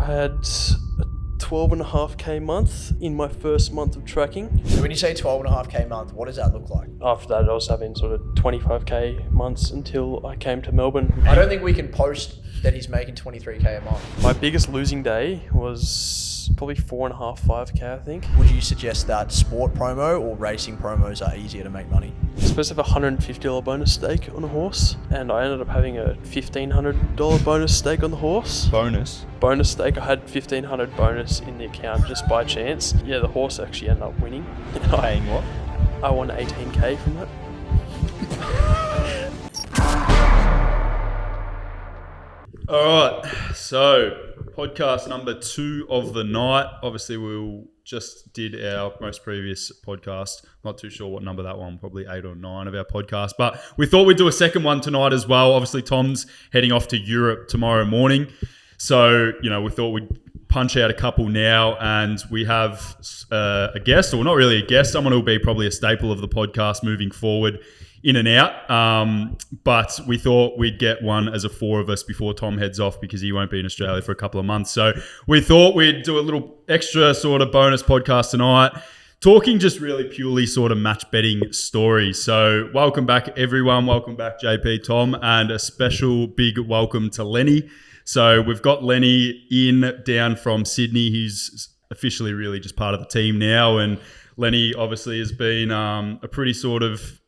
I had a 12.5k month in my first month of tracking. So when you say 12.5k month, what does that look like? After that, I was having sort of 25k months until I came to Melbourne. I don't think we can post that he's making 23k a month. My biggest losing day was probably 4.5, 5k, I think. Would you suggest that sport promo or racing promos are easier to make money? I was supposed to have a $150 bonus stake on a horse, and I ended up having a $1,500 bonus stake on the horse. Bonus Stake. I had $1,500 bonus in the account just by chance. Yeah, the horse actually ended up winning. paying what? I won 18k from that. All right, so podcast number 2 of the night. Obviously, we just did our most previous podcast. Not too sure what number that one, probably 8 or 9 of our podcast. But we thought we'd do a second one tonight as well. Obviously, Tom's heading off to Europe tomorrow morning. So, we thought we'd punch out a couple now. And we have a guest, or not really a guest, someone who will be probably a staple of the podcast moving forward, in and out. But we thought we'd get one as a 4 of us before Tom heads off because he won't be in Australia for a couple of months. So we thought we'd do a little extra sort of bonus podcast tonight, talking just really purely sort of match betting stories. So welcome back, everyone. Welcome back, JP, Tom, and a special big welcome to Lenny. So we've got Lenny down from Sydney. He's officially really just part of the team now, and Lenny obviously has been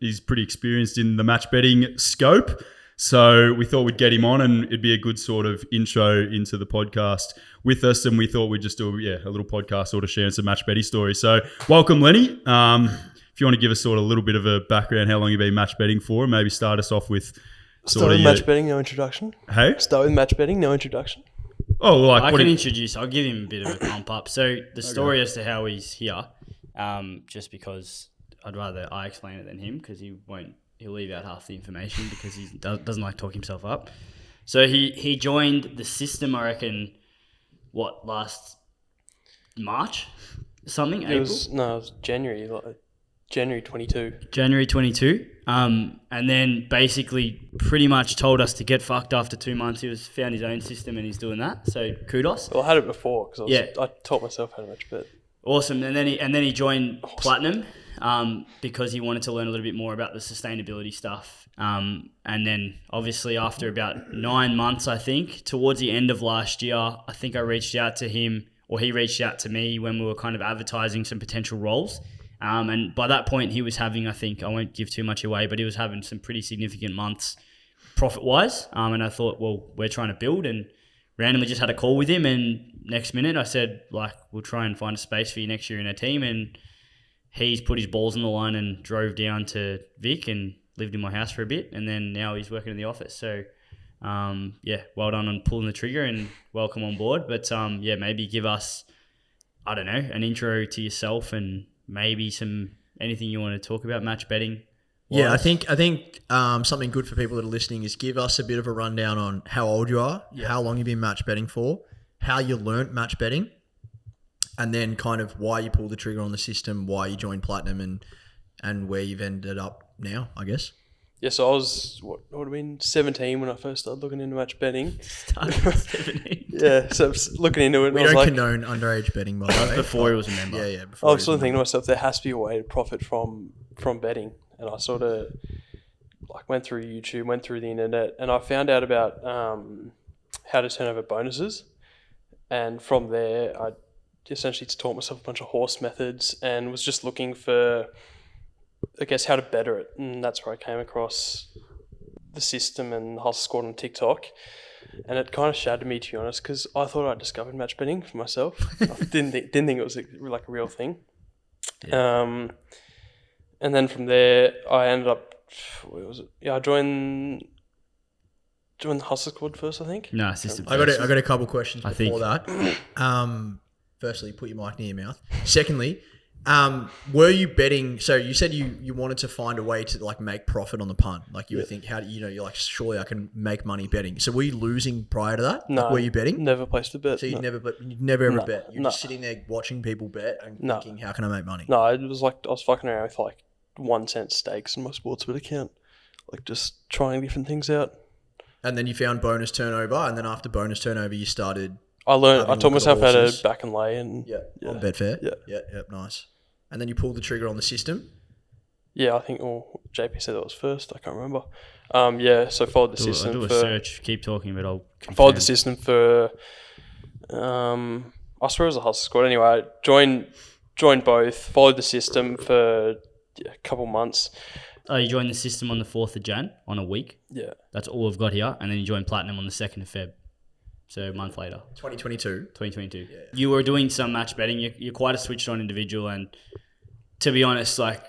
he's pretty experienced in the match betting scope. So we thought we'd get him on and it'd be a good sort of intro into the podcast with us. And we thought we'd just do a little podcast sort of sharing some match betting stories. So welcome, Lenny. If you want to give us sort of a little bit of a background, how long you've been match betting for, and maybe start us off with match betting, no introduction. Hey? Start with match betting, no introduction. Oh, I can introduce. I'll give him a bit of a pump up. So the story as to how he's here, just because I'd rather I explain it than him, because he'll leave out half the information because he doesn't like talking himself up. So he joined the system, I reckon, last March? Something? It was January, January 22. January 22. And then basically pretty much told us to get fucked after 2 months. He found his own system and he's doing that. So kudos. Well, I had it before because I taught myself how to match bet. Awesome. And then he joined Platinum because he wanted to learn a little bit more about the sustainability stuff. And then obviously after about 9 months, I think, towards the end of last year, I think I reached out to him, or he reached out to me when we were kind of advertising some potential roles. And by that point, he was having, I think, I won't give too much away, but he was having some pretty significant months profit-wise. And I thought, well, we're trying to build, and randomly just had a call with him. And next minute I said, we'll try and find a space for you next year in our team. And he's put his balls on the line and drove down to Vic and lived in my house for a bit. And then now he's working in the office. So, well done on pulling the trigger and welcome on board. But, maybe give us, I don't know, an intro to yourself and maybe anything you want to talk about match betting. Yeah, I think something good for people that are listening is give us a bit of a rundown on how old you are, how long you've been match betting for, how you learnt match betting, and then kind of why you pulled the trigger on the system, why you joined Platinum, and where you've ended up now, I guess. Yeah, so I was, what would have been 17 when I first started looking into match betting. Started at 17. Yeah, so I was looking into it. We don't condone underage betting, by the way. Before he was a member. Yeah. I was sort of thinking to myself, there has to be a way to profit from betting. And I sort of went through YouTube, went through the internet, and I found out about how to turn over bonuses. And from there, I essentially taught myself a bunch of horse methods and was just looking for, I guess, how to better it. And that's where I came across the system and Hussla Squad on TikTok. And it kind of shattered me, to be honest, because I thought I discovered match betting for myself. I didn't think it was a real thing. Yeah. And then from there, I ended up, where was it? Yeah, I joined the Hussla Squad first, I think. No, system. I got a couple questions before that. Firstly, put your mic near your mouth. Secondly, were you betting? So you said you wanted to find a way to make profit on the punt. You would think, you're like, surely I can make money betting. So were you losing prior to that? No. Were you betting? Never placed a bet. So you never ever bet. You're just sitting there watching people bet and thinking, how can I make money? No, it was I was fucking around with 1 cent stakes in my sportsbet account, just trying different things out. And then you found bonus turnover, and then after bonus turnover, you started I learned. I Having a taught look at myself the how to horses. back and lay, and On Betfair. Yeah. Yep, nice. And then you pulled the trigger on the system. I think JP said that was first. I can't remember. So followed the I'll system do a for search. Keep talking, but I'll followed confirm. the system for. I swear it was a Hussla Squad. Anyway, I joined both. Followed the system for a couple months. Oh, you joined the system on the 4th of Jan on a week. Yeah. That's all I've got here. And then you joined Platinum on the 2nd of Feb. So a month later. 2022. 2022. Yeah. You were doing some match betting. You're quite a switched on individual. And to be honest, like,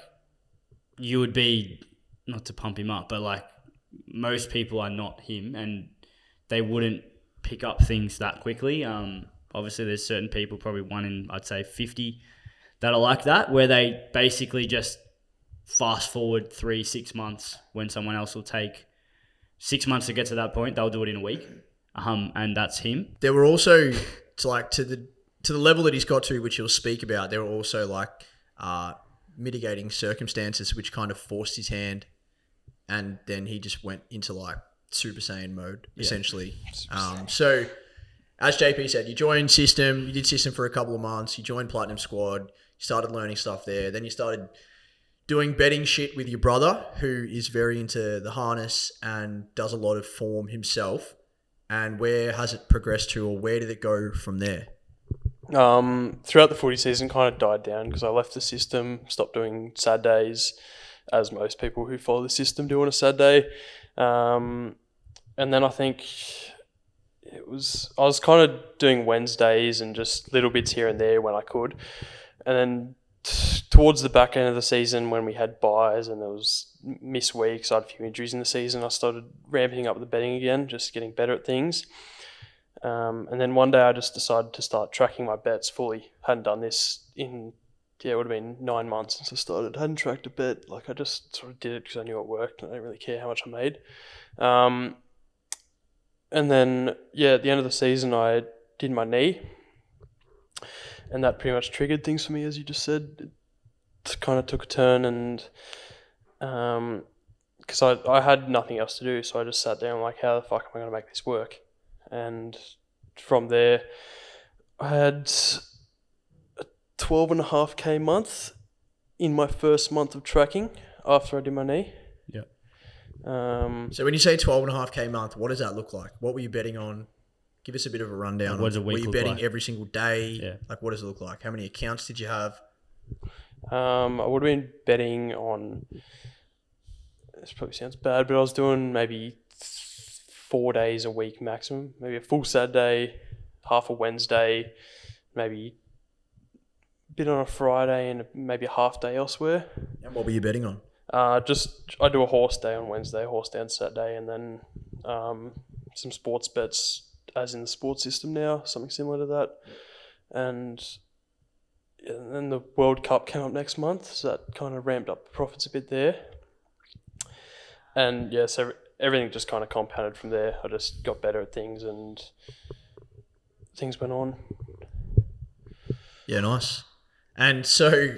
you would be, not to pump him up, but like most people are not him and they wouldn't pick up things that quickly. Obviously, there's certain people, probably 1 in, I'd say, 50, that are like that, where they basically just fast forward 3-6 months when someone else will take 6 months to get to that point. They'll do it in a week. And that's him. There were also to the level that he's got to, which he'll speak about. There were also like mitigating circumstances which kind of forced his hand, and then he just went into like Super Saiyan mode essentially. So as JP said, you joined system. You did system for a couple of months. You joined Platinum Squad. You started learning stuff there. Then you started doing betting shit with your brother, who is very into the harness and does a lot of form himself. And where has it progressed to, or where did it go from there? Throughout the footy season, kind of died down because I left the system, stopped doing sad days, as most people who follow the system do on a sad day. And then I think I was kind of doing Wednesdays and just little bits here and there when I could. And then towards the back end of the season, when we had buys and there was missed weeks, I had a few injuries in the season, I started ramping up the betting again, just getting better at things. And then one day I just decided to start tracking my bets fully. Hadn't done this in, it would have been 9 months since I started. Hadn't tracked a bet. Like, I just sort of did it because I knew it worked and I didn't really care how much I made. And then, at the end of the season, I did my knee. And that pretty much triggered things for me, as you just said. It kind of took a turn, and because I had nothing else to do, so I just sat there and like, how the fuck am I going to make this work? And from there, I had a 12.5K month in my first month of tracking after I did my knee. Yeah. So when you say 12.5K month, what does that look like? What were you betting on? Give us a bit of a rundown. What does a week Were you look betting like? every single day? Yeah. Like, what does it look like? How many accounts did you have? I would have been betting on, this probably sounds bad, but I was doing maybe 4 days a week maximum. Maybe a full Saturday, half a Wednesday, maybe a bit on a Friday, and maybe a half day elsewhere. And what were you betting on? I do a horse day on Wednesday, horse day on Saturday, and then some sports bets, as in the sports system now, something similar to that. And then the World Cup came up next month, so that kind of ramped up the profits a bit there. And so everything just kind of compounded from there. I just got better at things and things went on. Yeah, nice. And so,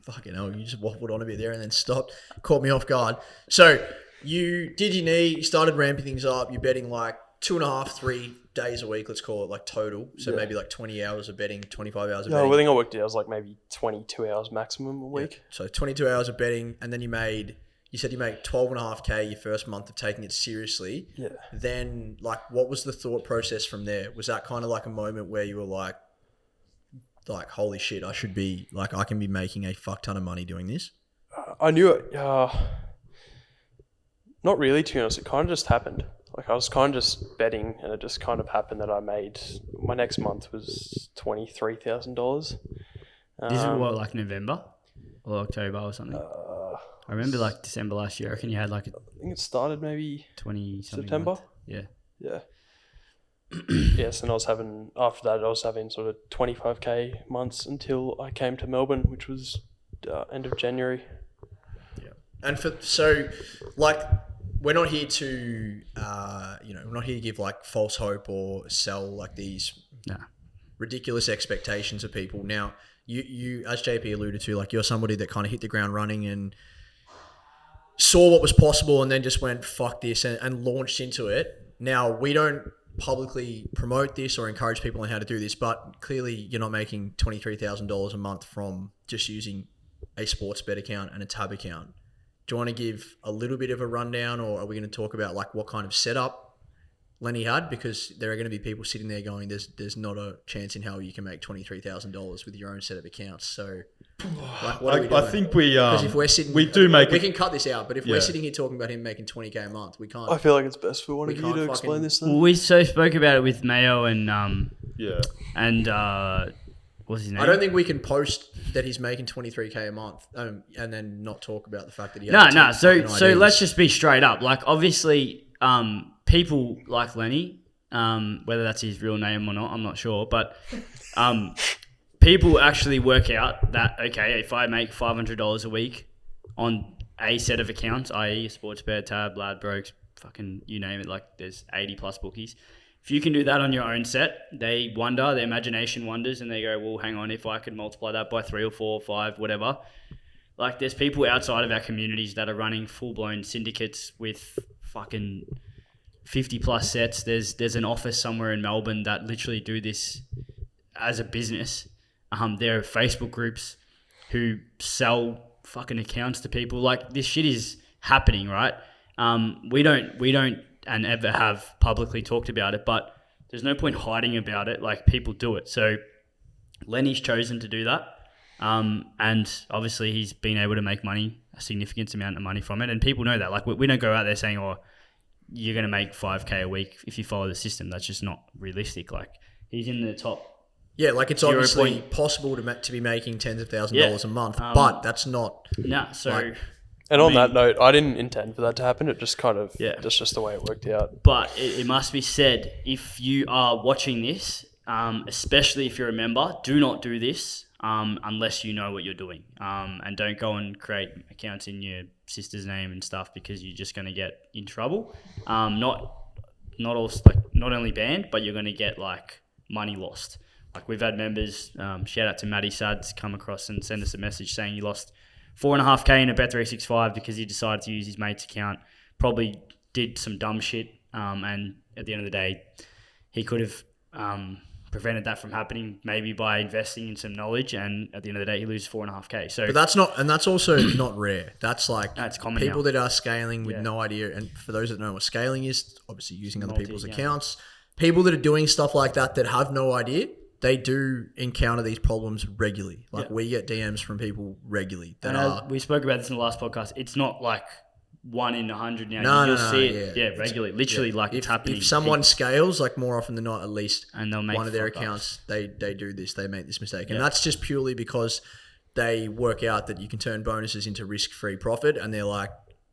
fucking hell, you just waffled on a bit there and then stopped. Caught me off guard. So you did your knee, you started ramping things up. You're betting like 2.5, 3 days a week, let's call it, like total. So maybe like 20 hours of betting, 25 hours of betting. No, I think I worked it. I was like maybe 22 hours maximum a week. Yeah. So 22 hours of betting, and then you said you made 12.5K your first month of taking it seriously. Yeah. Then, like, what was the thought process from there? Was that kind of like a moment where you were like, holy shit, I can be making a fuck ton of money doing this? I knew it. Not really, to be honest. It kind of just happened. Like, I was kind of just betting, and it just kind of happened that I made, my next month was $23,000. This is what, like November or October or something? I remember like December last year. I reckon you had like I think it started maybe 20 something September. month. Yeah. Yeah. Yes, and after that I was having sort of 25K months until I came to Melbourne, which was end of January. Yeah. And we're not here to, we're not here to give like false hope or sell like these ridiculous expectations of people. Now, you, as JP alluded to, like, you're somebody that kind of hit the ground running and saw what was possible and then just went, fuck this, and launched into it. Now, we don't publicly promote this or encourage people on how to do this, but clearly you're not making $23,000 a month from just using a sports bet account and a tab account. Do you want to give a little bit of a rundown, or are we going to talk about like what kind of setup Lenny had? Because there are going to be people sitting there going, there's not a chance in hell you can make $23,000 with your own set of accounts. So like, what are we doing? I think we if we're sitting, we do make we can cut this out, but if we're sitting here talking about him making $20K a month, we can't. I feel like it's best for one We of you can't to explain this then. Well, we spoke about it with Mayo and yeah. What's his name? I don't think we can post that he's making $23K a month and then not talk about the fact that he No. has So let's just be straight up. Like, obviously, people like Lenny, whether that's his real name or not, I'm not sure, but people actually work out that, okay, if I make $500 a week on a set of accounts, i.e. Sportsbet, Tab, Ladbrokes, fucking you name it, like there's 80 plus bookies. If you can do that on your own set, they wonder, their imagination wonders, and they go, well, hang on, if I could multiply that by 3 or 4 or 5, whatever. Like, there's people outside of our communities that are running full-blown syndicates with fucking 50 plus sets. There's an office somewhere in Melbourne that literally do this as a business. There are Facebook groups who sell fucking accounts to people. Like, this shit is happening, right? We don't and ever have publicly talked about it, but there's no point hiding about it. Like, people do it. So Lenny's chosen to do that. And obviously he's been able to make money, a significant amount of money from it. And people know that. Like, we don't go out there saying, oh, you're going to make 5K a week if you follow the system. That's just not realistic. Like, he's in the top. Yeah, like it's obviously possible to be making tens of thousands of dollars a month, but that's not. No, so. Like, and on that note, I didn't intend for that to happen. It just kind of, that's just the way it worked out. But it must be said, if you are watching this, especially if you're a member, do not do this unless you know what you're doing. And don't go and create accounts in your sister's name and stuff, because you're just going to get in trouble. Not only banned, but you're going to get like money lost. Like, we've had members, shout out to Matty Sads, come across and send us a message saying he lost $4.5K in a Bet365 because he decided to use his mate's account. Probably did some dumb shit, and at the end of the day, he could have prevented that from happening, maybe by investing in some knowledge. And at the end of the day, he loses $4.5K. So, but that's not, and that's also not rare. That's like common people now. that are scaling with no idea. And for those that don't know what scaling is, obviously using other people's accounts. People that are doing stuff like that have no idea. They do encounter these problems regularly. Like, we get DMs from people regularly that are. We spoke about this in the last podcast. It's not like 1 in 100 now. You'll see it regularly. Literally, like, it's happening. If someone scales, like more often than not, at least and they'll make one of their accounts, they do this, they make this mistake. And that's just purely because they work out that you can turn bonuses into risk-free profit. And they're like,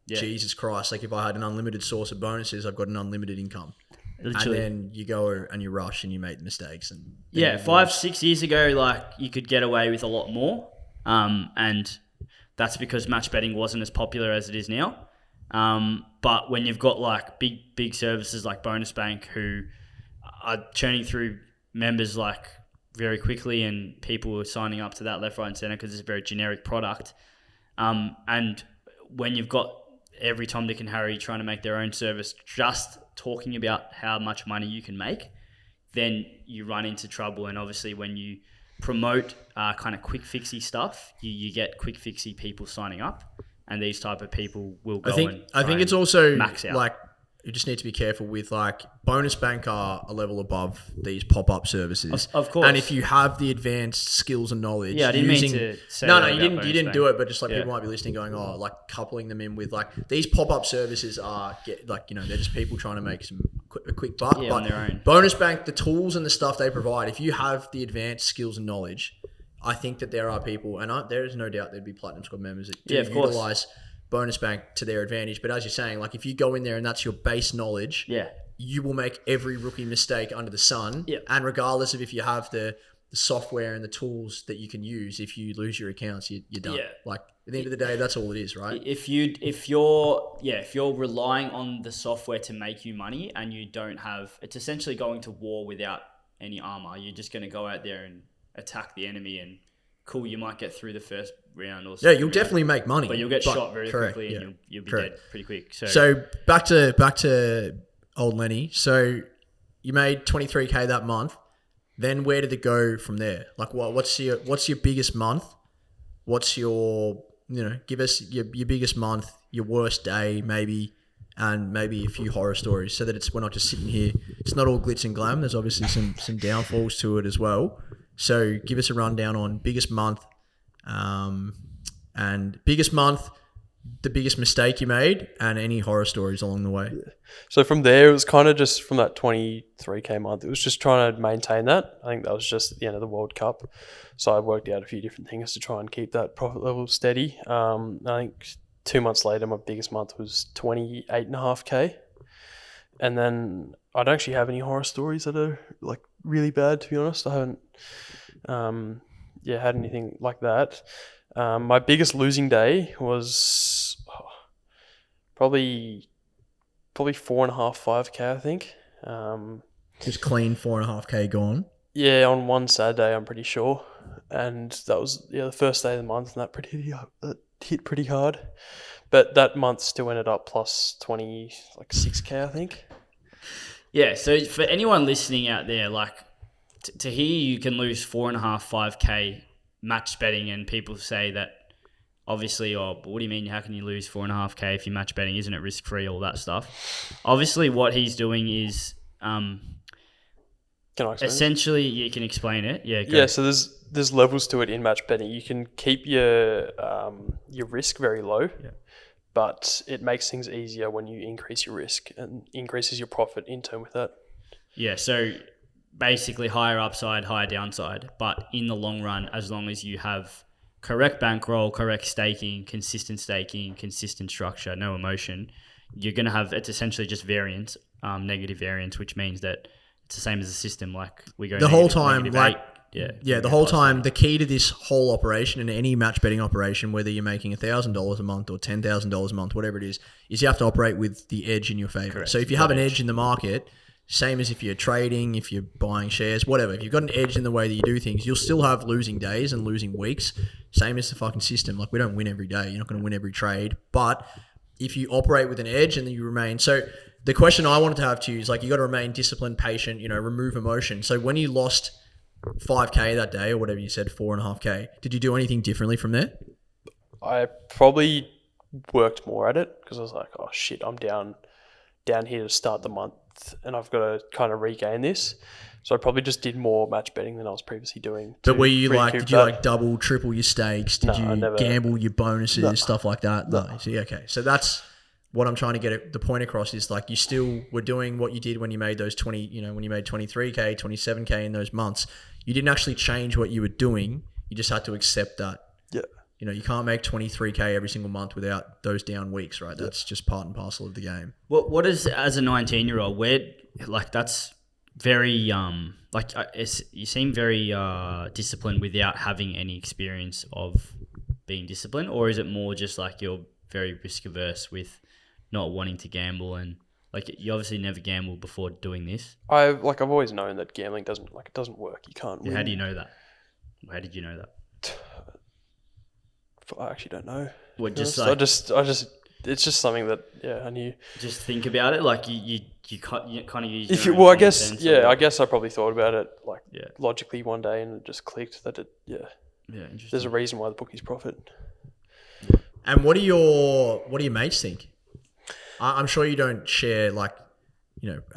Jesus Christ, like if I had an unlimited source of bonuses, I've got an unlimited income. Literally. And then you go and you rush and you make mistakes. And 5-6 years ago, like, you could get away with a lot more. And that's because match betting wasn't as popular as it is now. But when you've got like big services like Bonus Bank who are churning through members like very quickly, and people are signing up to that left, right, and center because it's a very generic product. And when you've got every Tom, Dick, and Harry trying to make their own service, just talking about how much money you can make, then you run into trouble. And obviously, when you promote kind of quick fixy stuff, you get quick fixy people signing up, and these type of people will go. I think it's also max out. Like, you just need to be careful with, like, Bonus Bank are a level above these pop-up services. Of course. And if you have the advanced skills and knowledge, I didn't mean to say no, that you about didn't Bonus do Bank. it, but just like people might be listening, going, oh, like coupling them in with, like, these pop-up services are they're just people trying to make a quick buck. Yeah, but on their own. Bonus Bank, the tools and the stuff they provide, if you have the advanced skills and knowledge, I think that there are people, and there is no doubt there'd be Platinum Squad members that do utilize Bonus Bank to their advantage. But as you're saying, like, if you go in there and that's your base knowledge, you will make every rookie mistake under the sun. And regardless of if you have the software and the tools that you can use, if you lose your accounts, you're done. Like, at the end of the day, that's all it is, right? If you're relying on the software to make you money, and you don't have, it's essentially going to war without any armor. You're just going to go out there and attack the enemy, and cool, you might get through the first round or you'll definitely make money, but you'll get shot very quickly, and you'll be dead pretty quick. So back to old Lenny. So you made 23K that month. Then where did it go from there? Like what's your biggest month? What's your, give us your biggest month, your worst day maybe, and maybe a few horror stories so that we're not just sitting here. It's not all glitz and glam. There's obviously some downfalls to it as well. So give us a rundown on biggest month, and biggest month, the biggest mistake you made, and any horror stories along the way. So from there, it was kind of just from that 23K month, it was just trying to maintain that. I think that was just at the end of the World Cup. So I worked out a few different things to try and keep that profit level steady. I think 2 months later, my biggest month was 28.5K. And then I don't actually have any horror stories that are like really bad, to be honest. I haven't had anything like that. My biggest losing day was probably 4.5, 5K, I think. Just clean 4.5K gone. Yeah, on one Saturday, I'm pretty sure. And that was the first day of the month, and that hit pretty hard. But that month still ended up plus 6K, I think. Yeah, so for anyone listening out there, like to hear you can lose 4.5, 5K match betting, and people say that obviously, but what do you mean? How can you lose 4.5K if you're match betting? Isn't it risk free? All that stuff. Obviously, what he's doing is Can I explain? Essentially, you can explain it. Yeah. Go. Yeah. So there's levels to it in match betting. You can keep your risk very low, but it makes things easier when you increase your risk and increases your profit in turn with that. Yeah. So basically, higher upside, higher downside, but in the long run, as long as you have correct bankroll, correct staking, consistent structure, no emotion, you're going to have, it's essentially just variance, negative variance, which means that it's the same as the system. Like we go the whole time, like, the whole time, the key to this whole operation and any match betting operation, whether you're making $1,000 a month or $10,000 a month, whatever it is you have to operate with the edge in your favor. Correct. So if you have an edge in the market, same as if you're trading, if you're buying shares, whatever, if you've got an edge in the way that you do things, you'll still have losing days and losing weeks. Same as the fucking system. Like, we don't win every day. You're not going to win every trade. But if you operate with an edge and then you remain... So the question I wanted to have to you is, like, you got to remain disciplined, patient, remove emotion. So when you lost 5K that day, or whatever you said, 4.5K, did you do anything differently from there? I probably worked more at it because I was like, oh shit, I'm down here to start the month and I've got to kind of regain this. So I probably just did more match betting than I was previously doing. But were you did you double, triple your stakes? Did you gamble your bonuses, stuff like that? No. See, okay. So that's what I'm trying to get the point across is, like, you still were doing what you did when you made those 20, when you made 23K, 27K in those months. You didn't actually change what you were doing. You just had to accept that. Yeah. You can't make 23K every single month without those down weeks, right? That's just part and parcel of the game. What is, as a 19-year-old, that's very, you seem very disciplined without having any experience of being disciplined, or is it more just like you're very risk averse with not wanting to gamble, and like you obviously never gambled before doing this? I've always known that gambling doesn't work. You can't win. How do you know that? How did you know that? I actually don't know. What, just I just it's just something that I knew. Just think about it, like you kind of use. I guess I probably thought about it logically one day, and it just clicked that interesting. There's a reason why the bookies profit. And what do your mates think? I'm sure you don't share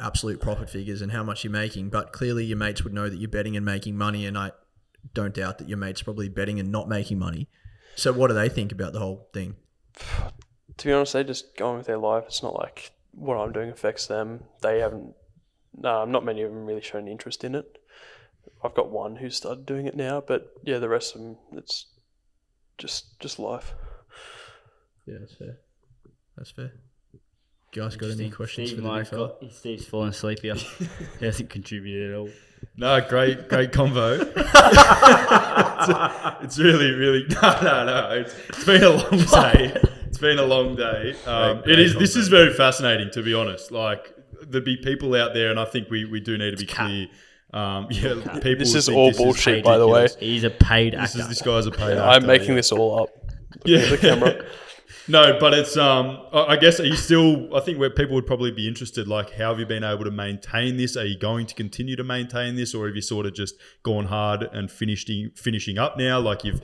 absolute profit figures and how much you're making, but clearly your mates would know that you're betting and making money, and I don't doubt that your mates are probably betting and not making money. So what do they think about the whole thing? To be honest, they just go on with their life. It's not like what I'm doing affects them. They haven't... not many of them really shown interest in it. I've got one who's started doing it now, but yeah, the rest of them, it's just life. Yeah, that's fair. You guys got any questions for the fella? Steve's falling asleep here. He hasn't contributed at all. No, great convo. it's really, really no. It's been a long day. It's been a long day. This is very fascinating, to be honest. Like, there'd be people out there, and I think we do need to be clear. People. This is all bullshit, by the way. He's a paid actor. This guy's a paid actor. I'm making this all up. Yeah. The camera. No, but it's I guess are you still? I think where people would probably be interested, like, how have you been able to maintain this? Are you going to continue to maintain this, or have you sort of just gone hard and finishing up now? Like you've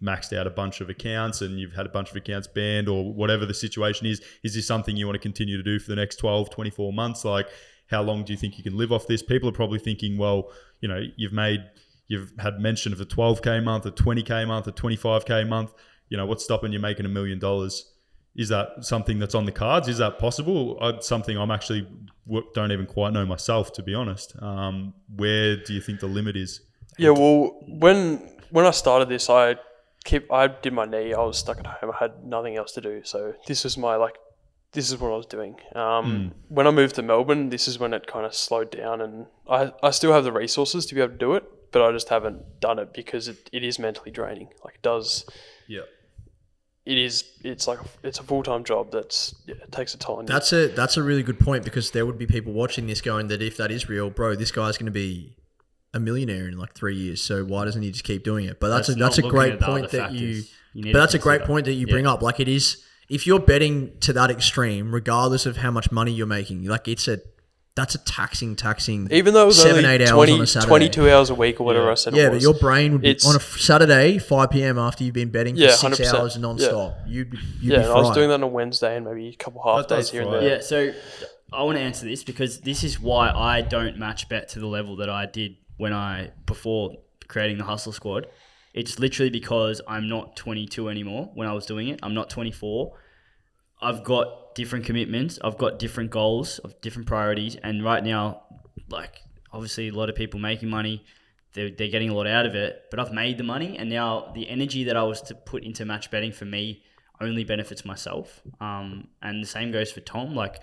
maxed out a bunch of accounts and you've had a bunch of accounts banned, or whatever the situation is. Is this something you want to continue to do for the next 12, 24 months? Like, how long do you think you can live off this? People are probably thinking, well, you know, you've had mention of a 12K month, a 20K month, a 25K month. You know, what's stopping you making $1 million? Is that something that's on the cards? Is that possible? Something I'm actually don't even quite know myself, to be honest. Where do you think the limit is? Yeah, well, when I started this, I did my knee. I was stuck at home. I had nothing else to do. So this was this is what I was doing. When I moved to Melbourne, this is when it kind of slowed down, and I still have the resources to be able to do it, but I just haven't done it because it is mentally draining. Like, it does. Yeah. It's a full-time job it takes a toll on you. That's a really good point, because there would be people watching this going that if that is real, bro, this guy's going to be a millionaire in like 3 years. So why doesn't he just keep doing it? But that's a great point that you bring up. Like, it is, if you're betting to that extreme, regardless of how much money you're making, like that's a taxing. Even though it was 7-8 hours on a Saturday. 22 hours a week or whatever I said it was. Yeah, but your brain would be on a Saturday, 5 p.m. after you've been betting for 6 100%. hours non-stop. You'd be and I was fried. doing that on a Wednesday and maybe a couple half days here and there. Yeah, so I want to answer this because this is why I don't match bet to the level that I did before creating the Hussla Squad. It's literally because I'm not 22 anymore when I was doing it. I'm not 24. I've got different commitments. I've got different goals of different priorities. And right now, like, obviously a lot of people making money, they're getting a lot out of it, but I've made the money. And now the energy that I was to put into match betting for me only benefits myself. And the same goes for Tom. Like,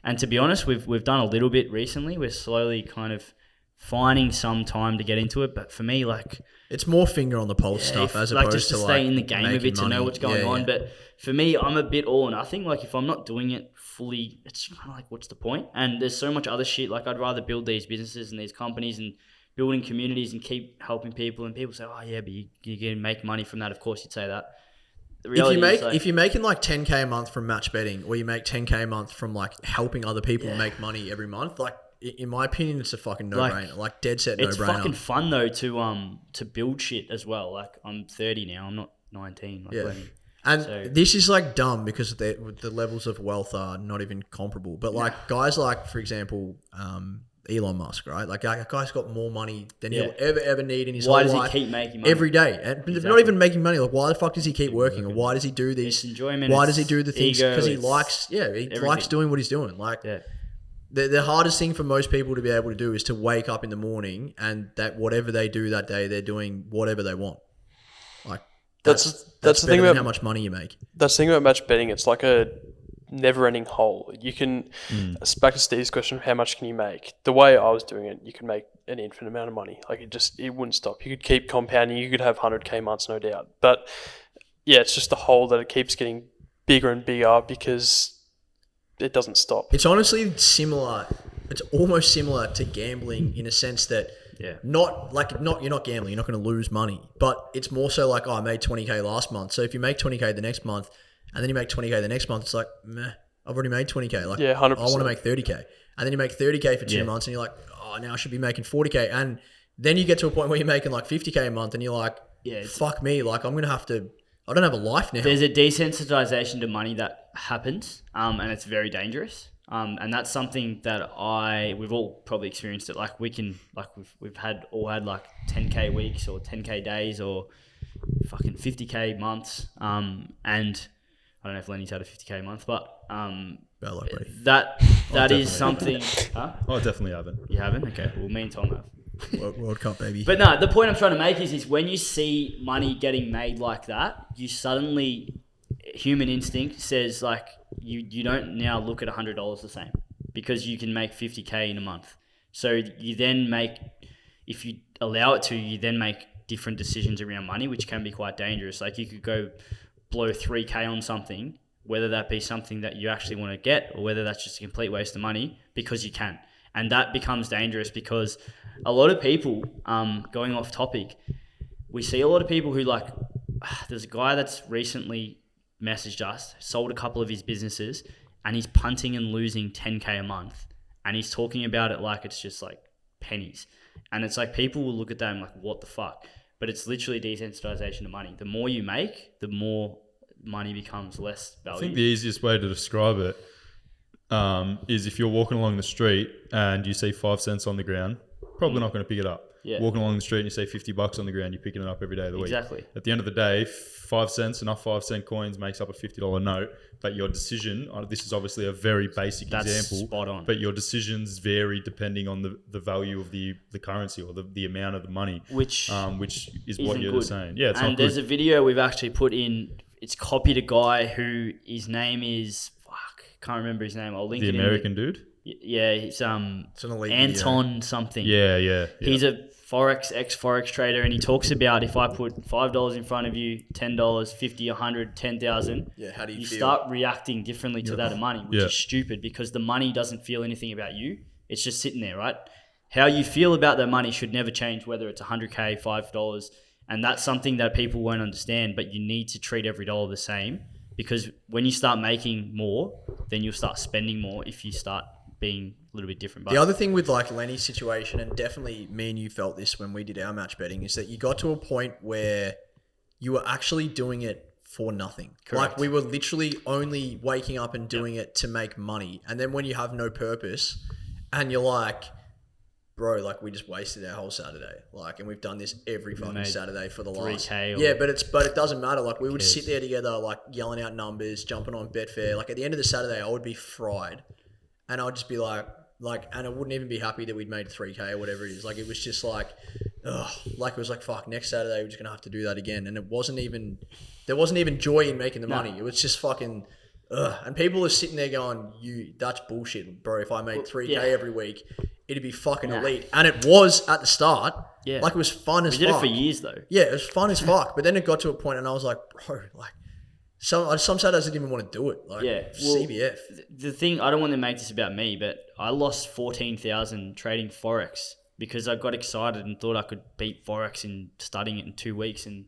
and to be honest, we've done a little bit recently. We're slowly kind of finding some time to get into it. But for me, like, it's more finger on the pulse stuff as opposed just to to stay in the game a bit, to know what's going on. Yeah. But for me, I'm a bit all or nothing. Like, if I'm not doing it fully, it's kind of like, what's the point? And there's so much other shit. Like, I'd rather build these businesses and these companies and building communities and keep helping people. And people say, oh yeah, but you can make money from that. Of course you'd say that. The reality is, like, if you're making like 10K a month from match betting, or you make 10K a month from like helping other people make money every month, like, in my opinion, it's a fucking no-brainer. Like dead set no-brainer. It's fucking fun though to build shit as well. Like, I'm 30 now. I'm not 19 like Lenny. And this is like dumb because the levels of wealth are not even comparable. But like guys like, for example, Elon Musk, right? Like, that guy's got more money than he'll ever need in his whole life. Why does he keep making money? Every day. And not even making money. Like, why the fuck does he keep working? Or why does he do these? It's enjoyment. Why does he do the things? Because he likes everything. likes doing what he's doing. Like, the hardest thing for most people to be able to do is to wake up in the morning and that whatever they do that day, they're doing whatever they want. Like, that's the thing about how much money you make. That's the thing about match betting. It's like a never-ending hole. You can, back to Steve's question, how much can you make? The way I was doing it, you can make an infinite amount of money. Like, it wouldn't stop. You could keep compounding. You could have 100K months, no doubt. But yeah, it's just the hole that it keeps getting bigger and bigger because it doesn't stop. It's honestly similar. It's almost similar to gambling in a sense that you're not gambling. You're not going to lose money, but it's more so like, oh, I made 20K last month. So if you make 20K the next month, and then you make 20K the next month, it's like, meh, I've already made 20K. Like, 100%. I want to make 30K, and then you make 30K for 2 months, and you're like, oh, now I should be making 40K, and then you get to a point where you're making like 50K a month, and you're like, fuck me, like, I'm gonna have to. I don't have a life now. There's a desensitization to money that happens, and it's very dangerous. And that's something that we've all probably experienced it. Like, we've had like 10K weeks or 10K days or fucking 50K months. And I don't know if Lenny's had a 50K month, but that is something. Huh? I definitely haven't. You haven't? Okay. Well, me and Tom have. World Cup, baby. But no, the point I'm trying to make is when you see money getting made like that, you suddenly, human instinct says, like, you don't now look at $100 the same because you can make 50K in a month. So you then if you allow it to, you then make different decisions around money, which can be quite dangerous. Like, you could go blow 3K on something, whether that be something that you actually want to get or whether that's just a complete waste of money because you can. And that becomes dangerous because a lot of people, going off topic, we see a lot of people who, like, there's a guy that's recently messaged us, sold a couple of his businesses, and he's punting and losing 10K a month. And he's talking about it like it's just like pennies. And it's like people will look at that and like, what the fuck? But it's literally desensitization of money. The more you make, the more money becomes less I valuable. think the easiest way to describe it is if you're walking along the street and you see 5 cents on the ground, probably not going to pick it up. Yeah. Walking along the street and you see $50 on the ground, you're picking it up every day of the week. Exactly. At the end of the day, 5 cents, enough 5-cent coins makes up a $50 note. But your decision, this is obviously a very basic That's example, spot on. but your decisions vary depending on the value of the currency or the amount of the money, which is what isn't you're good. saying. Yeah, it's and not there's good. a video we've actually put in. It's copied a guy who his name is can't remember his name. I'll link The it American dude? Yeah, it's an elite Anton something. Yeah. He's a ex-forex trader, and he talks about if I put $5 in front of you, $10, 50, 100, 10,000. Yeah, how do you feel? Start reacting differently to that money, which Yeah. is stupid because the money doesn't feel anything about you. It's just sitting there, right? How you feel about that money should never change, whether it's 100K, $5. And that's something that people won't understand, but you need to treat every dollar the same, because when you start making more, then you'll start spending more if you start being a little bit different. But The other thing with like Lenny's situation, and definitely me and you felt this when we did our match betting, is that you got to a point where you were actually doing it for nothing. Correct. Like we were literally only waking up and doing it to make money. And then when you have no purpose and you're like, bro, like we just wasted our whole Saturday. Like, and we've done this every fucking made Saturday for the last 3K. Yeah, but it doesn't matter. Like we would sit there together, like yelling out numbers, jumping on Betfair. Like at the end of the Saturday, I would be fried. And I'd just be like, and I wouldn't even be happy that we'd made 3K or whatever it is. Like, it was just like, it was like, fuck, next Saturday we're just going to have to do that again. And there wasn't even joy in making the money. It was just fucking, and people are sitting there going, that's bullshit, bro. If I made 3K every week, it'd be fucking elite. And it was at the start. Yeah. Like, it was fun as fuck. We did it for years, though. Yeah, it was fun as fuck. But then it got to a point and I was like, bro, like, some Saturdays I didn't even want to do it. Like, CBF. The thing, I don't want to make this about me, but I lost 14,000 trading forex because I got excited and thought I could beat forex in studying it in 2 weeks and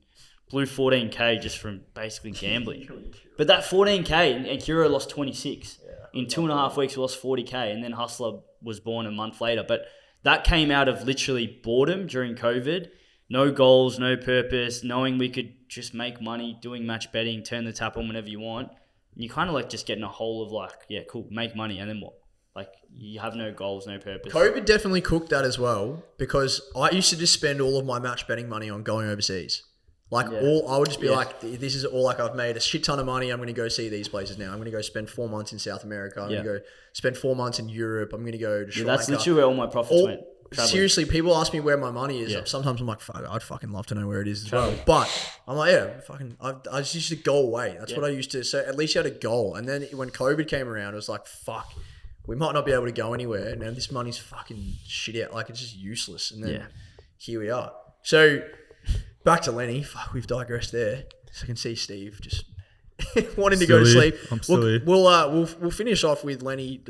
blew 14K just from basically gambling. But that 14K, and Kiro lost 26. In 2.5 weeks, we lost 40K, and then Hussla was born a month later. But that came out of literally boredom during COVID. No goals, no purpose, knowing we could just make money, doing match betting, turn the tap on whenever you want. You kind of like just get in a hole of like, yeah, cool, make money, and then what? Like, you have no goals, no purpose. COVID definitely cooked that as well, because I used to just spend all of my match betting money on going overseas. Like, I would just be like, this is all, like, I've made a shit ton of money. I'm going to go see these places now. I'm going to go spend 4 months in South America. I'm going to go spend 4 months in Europe. I'm going to go to Sri Lanka. That's literally where all my profits went. Traveling. Seriously, people ask me where my money is. Sometimes I'm like, fuck, I'd fucking love to know where it is as well. But I'm like, I just used to go away. That's what I used to. So at least you had a goal. And then when COVID came around, it was like, fuck, we might not be able to go anywhere. Now this money's fucking shit out. Like, it's just useless. And then here we are. So back to Lenny. Fuck, we've digressed there. So I can see Steve just wanting to go to sleep. I'm still here. We'll finish off with Lenny.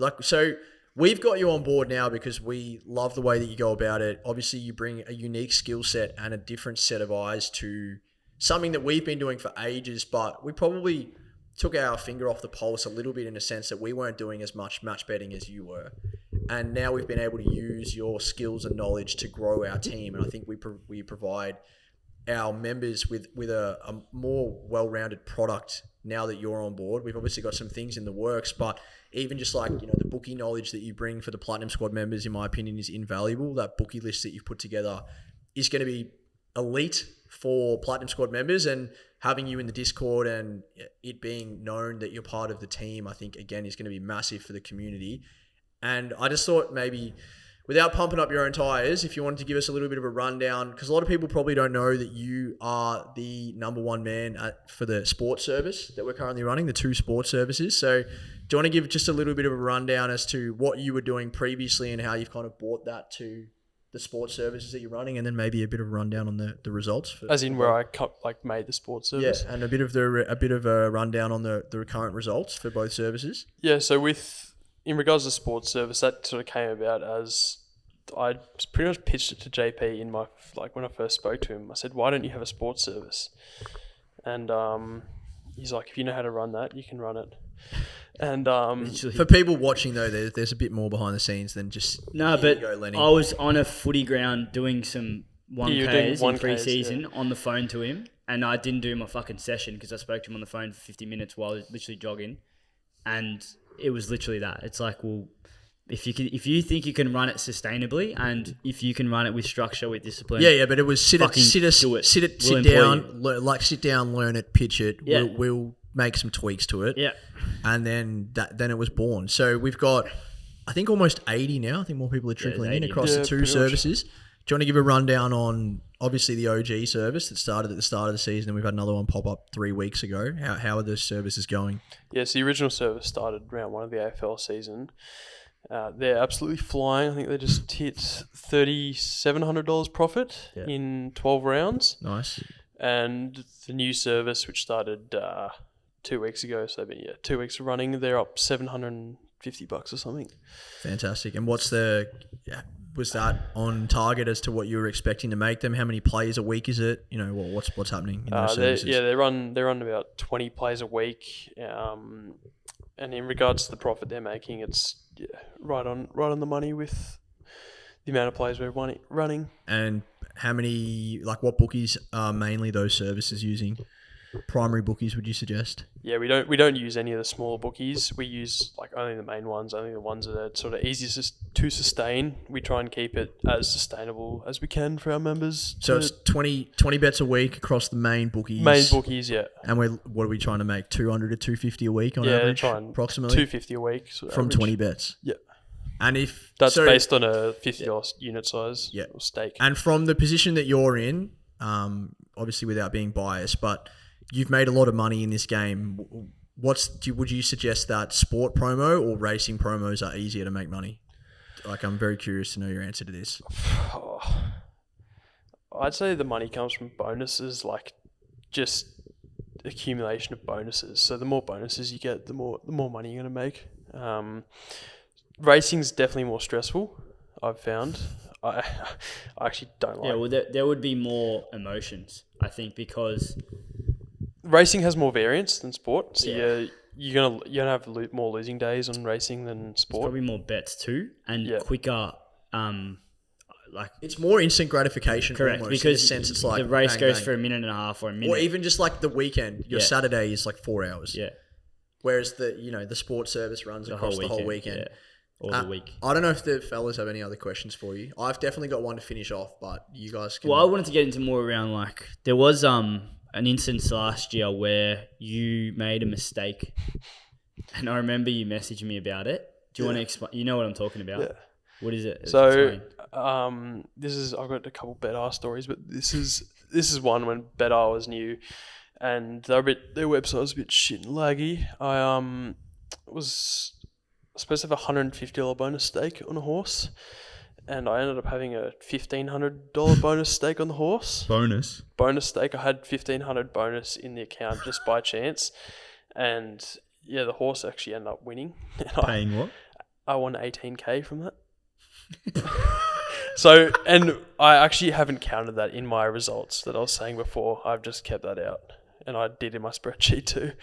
We've got you on board now because we love the way that you go about it. Obviously, you bring a unique skill set and a different set of eyes to something that we've been doing for ages, but we probably took our finger off the pulse a little bit in a sense that we weren't doing as much match betting as you were. And now we've been able to use your skills and knowledge to grow our team. And I think we provide our members with a more well-rounded product now that you're on board. We've obviously got some things in the works, but even just like, the bookie knowledge that you bring for the Platinum Squad members, in my opinion, is invaluable. That bookie list that you've put together is going to be elite for Platinum Squad members, and having you in the Discord and it being known that you're part of the team, I think, again, is going to be massive for the community. And I just thought maybe, without pumping up your own tires, if you wanted to give us a little bit of a rundown, because a lot of people probably don't know that you are the number one man for the sports service that we're currently running, the 2 sports services. So do you want to give just a little bit of a rundown as to what you were doing previously and how you've kind of brought that to the sports services that you're running, and then maybe a bit of a rundown on the results? As in where I made the sports service? Yeah, and a bit of a rundown on the current results for both services. Yeah, so in regards to sports service, that sort of came about as I pretty much pitched it to JP in when I first spoke to him. I said, why don't you have a sports service? And he's like, if you know how to run that, you can run it. And Literally. For people watching though, there's a bit more behind the scenes than just No, here you but go, Lenny. I was on a footy ground doing some you were doing 1Ks in 1Ks, pre-season on the phone to him, and I didn't do my fucking session because I spoke to him on the phone for 50 minutes while I was literally jogging, and it was literally that. It's like, well, if you think you can run it sustainably, and if you can run it with structure, with discipline, yeah, but it was sit fucking do it. We'll employ down, sit down, learn it, pitch it. Yeah. We'll make some tweaks to it. Yeah. And then it was born. So we've got, I think, almost 80 now. I think more people are trickling in 80. across Yeah, the two pretty services. Do you want to give a rundown on, obviously, the OG service that started at the start of the season, and we've had another one pop up 3 weeks ago? How are those services going? Yes, the original service started round 1 of the AFL season. They're absolutely flying. I think they just hit $3,700 profit in 12 rounds. Nice. And the new service, which started 2 weeks ago, so they've been 2 weeks running, they're up $750 or something. Fantastic. And was that on target as to what you were expecting to make them? How many plays a week is it? You know, what's happening in those services? They run about 20 plays a week. And in regards to the profit they're making, it's right on the money with the amount of plays we're running. And how many, what bookies are mainly those services using? Primary bookies, would you suggest? Yeah, we don't use any of the smaller bookies. We use only the main ones, only the ones that are sort of easiest to sustain. We try and keep it as sustainable as we can for our members. So it's 20 bets a week across the main bookies. Main bookies, yeah. And what are we trying to make? 200 to 250 a week on average? Approximately 250 a week from average. 20 bets. Yeah. And that's based on a $50 unit size or stake. And from the position that you're in, obviously without being biased, but you've made a lot of money in this game. Would you suggest that sport promo or racing promos are easier to make money? I'm very curious to know your answer to this. I'd say the money comes from bonuses, just accumulation of bonuses. So the more bonuses you get, the more money you're going to make. Racing's definitely more stressful, I've found. I actually don't like it. Yeah, well, there would be more emotions, I think, because racing has more variance than sport. So you're gonna have more losing days on racing than sport. There's probably more bets too, and quicker. It's more instant gratification. Correct, almost, because in a sense it's the race bang, goes bang. for a minute and a half or a minute, or even just the weekend. Your Saturday is 4 hours. Yeah. Whereas the sports service runs across the whole weekend. Yeah. Or the week. I don't know if the fellas have any other questions for you. I've definitely got one to finish off, but you guys can... Well, I wanted to get into more around there was an instance last year where you made a mistake, and I remember you messaging me about it. Do you want to explain? You know what I'm talking about? Yeah. What is it? So, I've got a couple BetR stories, but this is one when BetR was new, and their website was a bit shit and laggy. I was supposed to have a $150 bonus stake on a horse, and I ended up having a $1,500 bonus stake on the horse. Bonus stake. I had $1,500 bonus in the account just by chance, and the horse actually ended up winning. Paying what? I won $18,000 from that. So, and I actually haven't counted that in my results that I was saying before. I've just kept that out, and I did in my spreadsheet too.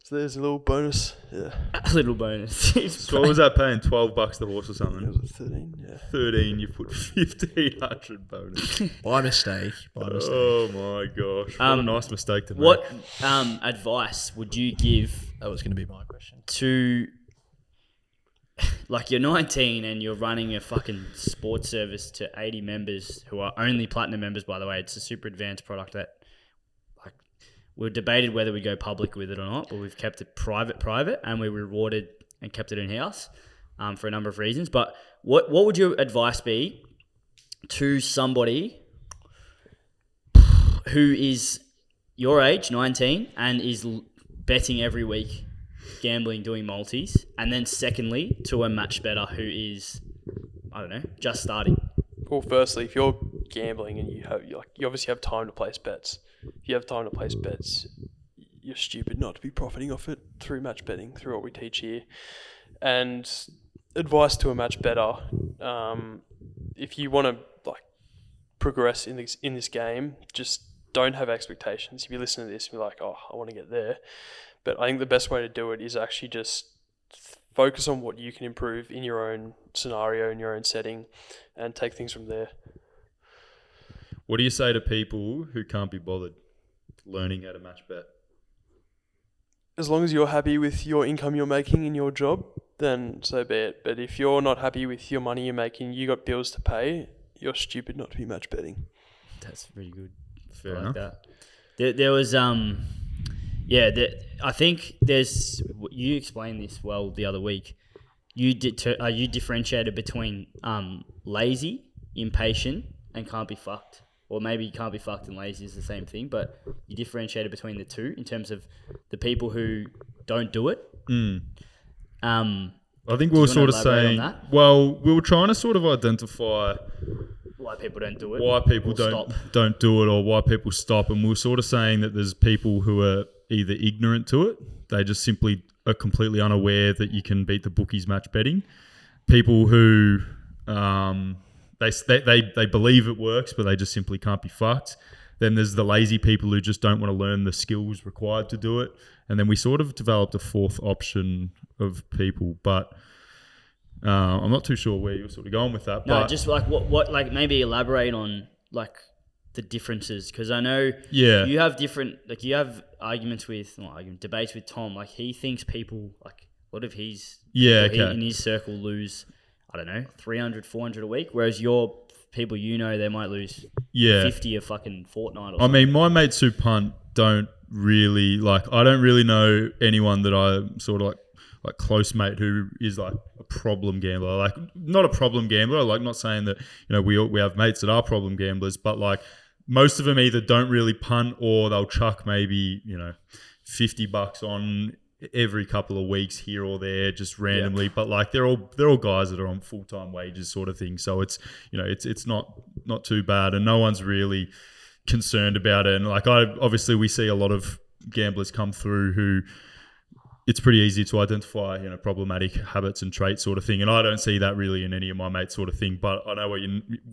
So there's a little bonus. Yeah. A little bonus. So what was that paying? $12 the horse or something? It was 13, yeah. 13, you put 1,500 bonus. By mistake. Oh my gosh. What a nice mistake to make. What advice would you give? That was going to be my question. To, you're 19 and you're running a fucking sports service to 80 members who are only platinum members, by the way. It's a super advanced product that we've debated whether we go public with it or not, but we've kept it private, and we rewarded and kept it in-house for a number of reasons. But what would your advice be to somebody who is your age, 19, and is betting every week, gambling, doing multis, and then secondly, to a match bettor who is, just starting? Well, firstly, if you're gambling and you obviously have time to place bets. If you have time to place bets, you're stupid not to be profiting off it through match betting, through what we teach here. And advice to a match bettor, if you want to progress in this game, just don't have expectations. If you listen to this and be like, oh, I want to get there. But I think the best way to do it is actually just focus on what you can improve in your own scenario, in your own setting, and take things from there. What do you say to people who can't be bothered learning how to match bet? As long as you're happy with your income you're making in your job, then so be it. But if you're not happy with your money you're making, you got bills to pay, you're stupid not to be match betting. That's pretty good. Fair I enough. like that. There was I think there's, you explained this well the other week. You differentiated between lazy, impatient, and can't be fucked. Or maybe can't be fucked and lazy is the same thing, but you differentiated between the two in terms of the people who don't do it. I think we were sort of saying, well, we were trying to sort of identify why people don't do it, why people don't do it, or why people stop. And we were sort of saying that there's people who are either ignorant to it, they just simply are completely unaware that you can beat the bookies match betting. People who they believe it works, but they just simply can't be fucked. Then there's the lazy people who just don't want to learn the skills required to do it. And then we sort of developed a fourth option of people, but I'm not too sure where you're sort of going with that. No, but just like what like maybe elaborate on like the differences, because I know you have different, like you have debates with Tom. Like he thinks people, like a lot of his in his circle lose, I don't know, 300, 400 a week, whereas your people, they might lose 50 a fucking fortnight or something. I mean, my mates who punt don't really, I don't really know anyone that I sort of like close mate who is like a problem gambler. Like not a problem gambler, like not saying that, we have mates that are problem gamblers, but like most of them either don't really punt or they'll chuck maybe, $50 on every couple of weeks here or there, just randomly. But like they're all guys that are on full-time wages sort of thing. So it's, it's not too bad, and no one's really concerned about it. And like obviously we see a lot of gamblers come through who it's pretty easy to identify, problematic habits and traits sort of thing. And I don't see that really in any of my mates sort of thing. But I know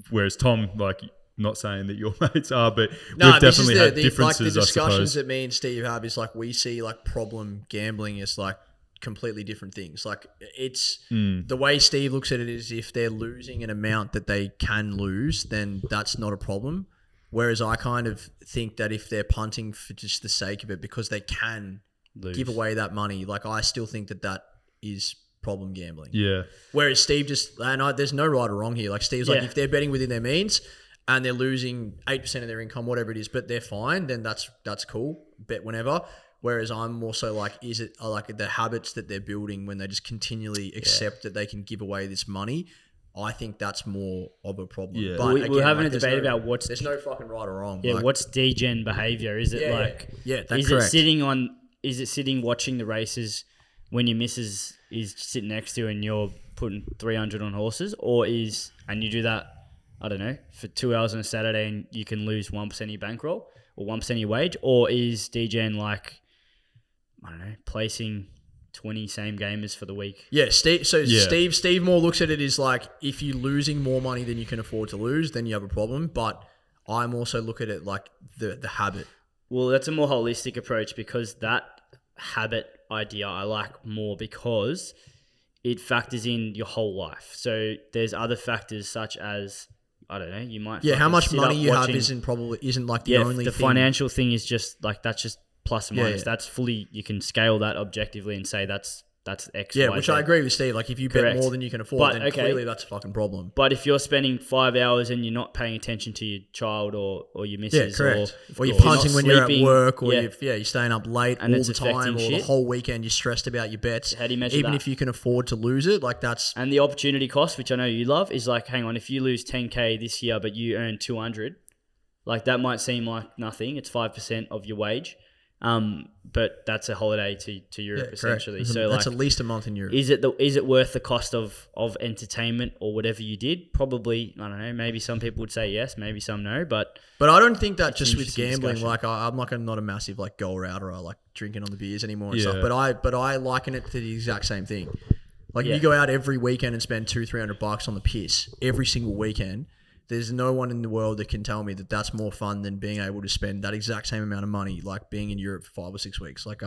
whereas Tom, like, not saying that your mates are, but we've definitely had differences, like the discussions I suppose. that me and Steve have is like we see like problem gambling as like completely different things. Like it's the way Steve looks at it is if they're losing an amount that they can lose, then that's not a problem. Whereas I kind of think that if they're punting for just the sake of it because they can give away that money, like I still think that is problem gambling. Yeah. Whereas Steve there's no right or wrong here. Like Steve's like, if they're betting within their means and they're losing 8% of their income, whatever it is, but they're fine, then that's cool. Bet whenever. Whereas I'm more so like, is it like the habits that they're building when they just continually accept that they can give away this money? I think that's more of a problem. Yeah. But we're having a debate about there's no fucking right or wrong. Yeah, what's degen behaviour? Is it is it sitting watching the races when your missus is sitting next to you and you're putting 300 on horses, and you do that, I don't know, for 2 hours on a Saturday and you can lose 1% of your bankroll or 1% of your wage? Or is degen like, I don't know, placing 20 same gamers for the week? Yeah, Steve more looks at it as like, if you're losing more money than you can afford to lose, then you have a problem. But I'm also look at it like the habit. Well, that's a more holistic approach, because that habit idea I like more because it factors in your whole life. So there's other factors such as, I don't know, you might how much money you have isn't like the only the thing. Financial thing is just like, that's just plus and minus. That's fully, you can scale that objectively and say that's X, Y, which Z. I agree with Steve. Like if you bet more than you can afford, then clearly that's a fucking problem. But if you're spending 5 hours and you're not paying attention to your child or your missus, correct. Or you're punting when you're at work, or you're staying up late and all the time, or the whole weekend you're stressed about your bets. How do you measure Even that? if you can afford to lose it, like that's... And the opportunity cost, which I know you love, is like, hang on, if you lose 10K this year but you earn 200, like that might seem like nothing. It's 5% of your wage. But that's a holiday to Europe essentially. So that's like, at least a month in Europe. Is it worth the cost of entertainment or whatever you did? Probably. I don't know. Maybe some people would say yes, maybe some no. But I don't think that just with gambling. Discussion. Like I'm not a massive like goal router. I like drinking on the beers anymore and stuff. But I liken it to the exact same thing. Like if you go out every weekend and spend $200-300 on the piss every single weekend, there's no one in the world that can tell me that that's more fun than being able to spend that exact same amount of money, like being in Europe for 5 or 6 weeks. Like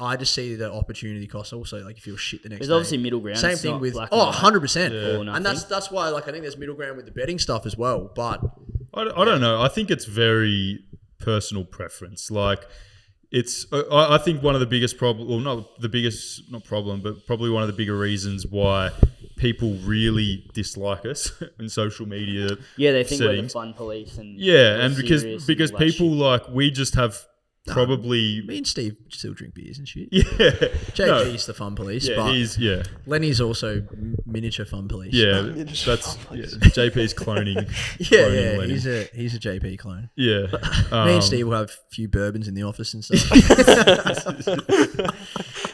I just see the opportunity cost also. Like if you're shit the next There's day. obviously middle ground. Same It's thing not with black and white 100%. or And nothing. that's why like I think there's middle ground with the betting stuff as well. But I don't know. I think it's very personal preference. Like it's, I think one of the biggest problem, well, not problem, but probably one of the bigger reasons why people really dislike us in social media. Yeah, they think we're the settings. fun police and Yeah, we're and serious because and all that people shit. like we just have probably me and Steve still drink beers and shit. yeah. JP's the fun police, Yeah, but Lenny's also miniature fun police. Yeah, but- that's JP's cloning. yeah, Lenny. he's a JP clone. Yeah, Me and Steve will have a few bourbons in the office and stuff.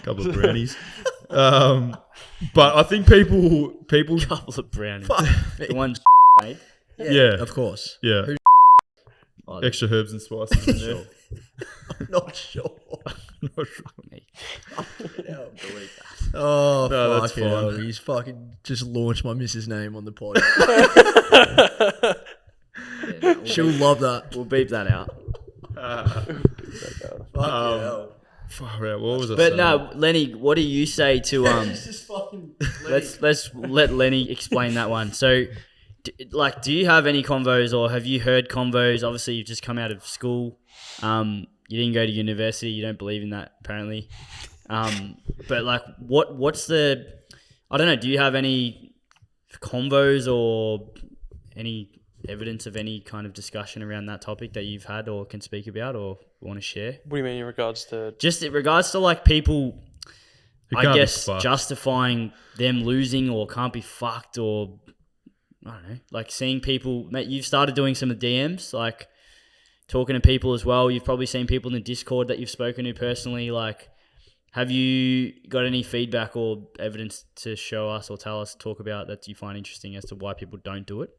couple of brownies. But I think people, Couple of brownies. Fuck me. The ones made. yeah, Of course. yeah, Oh, extra herbs and spices in there. I'm not sure. Not sure. me. Oh, No, that's fuck hell. fine. He's fucking just launched my missus' name on the pod. Yeah, no, She'll love that. we'll beep that out. Fuck hell. Far out. What was I But saying? no, Lenny, what do you say to This is fucking let's let Lenny explain that one. So, do you have any convos or have you heard convos? Obviously, you've just come out of school. You didn't go to university. You don't believe in that, apparently. But like, what's the? I don't know. Do you have any convos or any evidence of any kind of discussion around that topic that you've had or can speak about or want to share? What do you mean in regards to? Just in regards to like people, Who I can't be guess fucked. justifying them losing or can't be fucked or I don't know, like seeing people. Mate, you've started doing some of the DMs, like talking to people as well. You've probably seen people in the Discord that you've spoken to personally. Like, have you got any feedback or evidence to show us or tell us, talk about that you find interesting as to why people don't do it?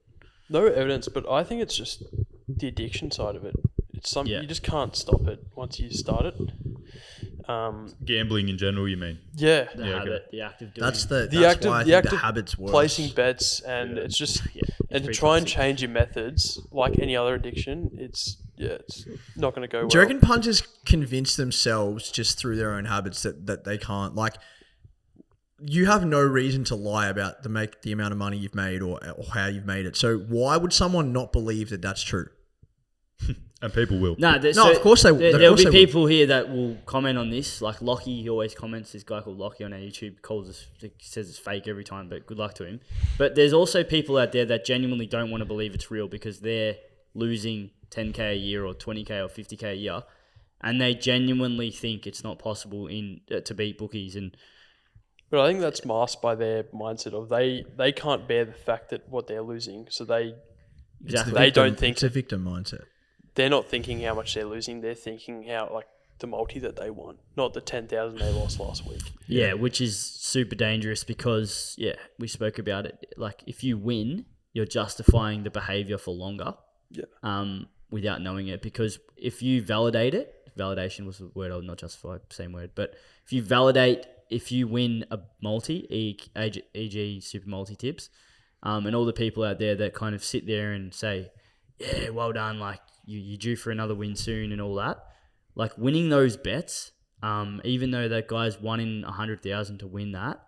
No evidence, but I think it's just the addiction side of it. It's something Yeah. you just can't stop it once you start it. Gambling in general, you mean? Yeah, The Yeah, habit, the act of doing That's it. the The that's act of- why I the think act the of habit's worse. placing bets, and it's just and to pretty try and toxic. change your methods like any other addiction. It's not going to go well. Do you reckon punters convince themselves just through their own habits that they can't? Like, you have no reason to lie about the amount of money you've made or how you've made it. So why would someone not believe that that's true? And people will. No, of course they- of There'll course be they will. people here that will comment on this. Like Lockie, he always comments. This guy called Lockie on our YouTube calls us, says it's fake every time, but good luck to him. But there's also people out there that genuinely don't want to believe it's real because they're losing 10K a year or 20K or 50K a year, and they genuinely think it's not possible to beat bookies. And But I think that's masked by their mindset of they can't bear the fact that what they're losing, so exactly, They don't think it's a victim mindset. they're not thinking how much they're losing. They're thinking how like the multi that they won, not the 10,000 they lost last week. yeah, which is super dangerous because we spoke about it. Like if you win, you're justifying the behavior for longer. Yeah. Without knowing it, because if you validate it, validation was the word, I'll not justify, same word, but if you win a multi, e.g. super multi tips, and all the people out there that kind of sit there and say, yeah, well done, like you're due for another win soon and all that, like winning those bets, even though that guy's 1 in 100,000 to win that,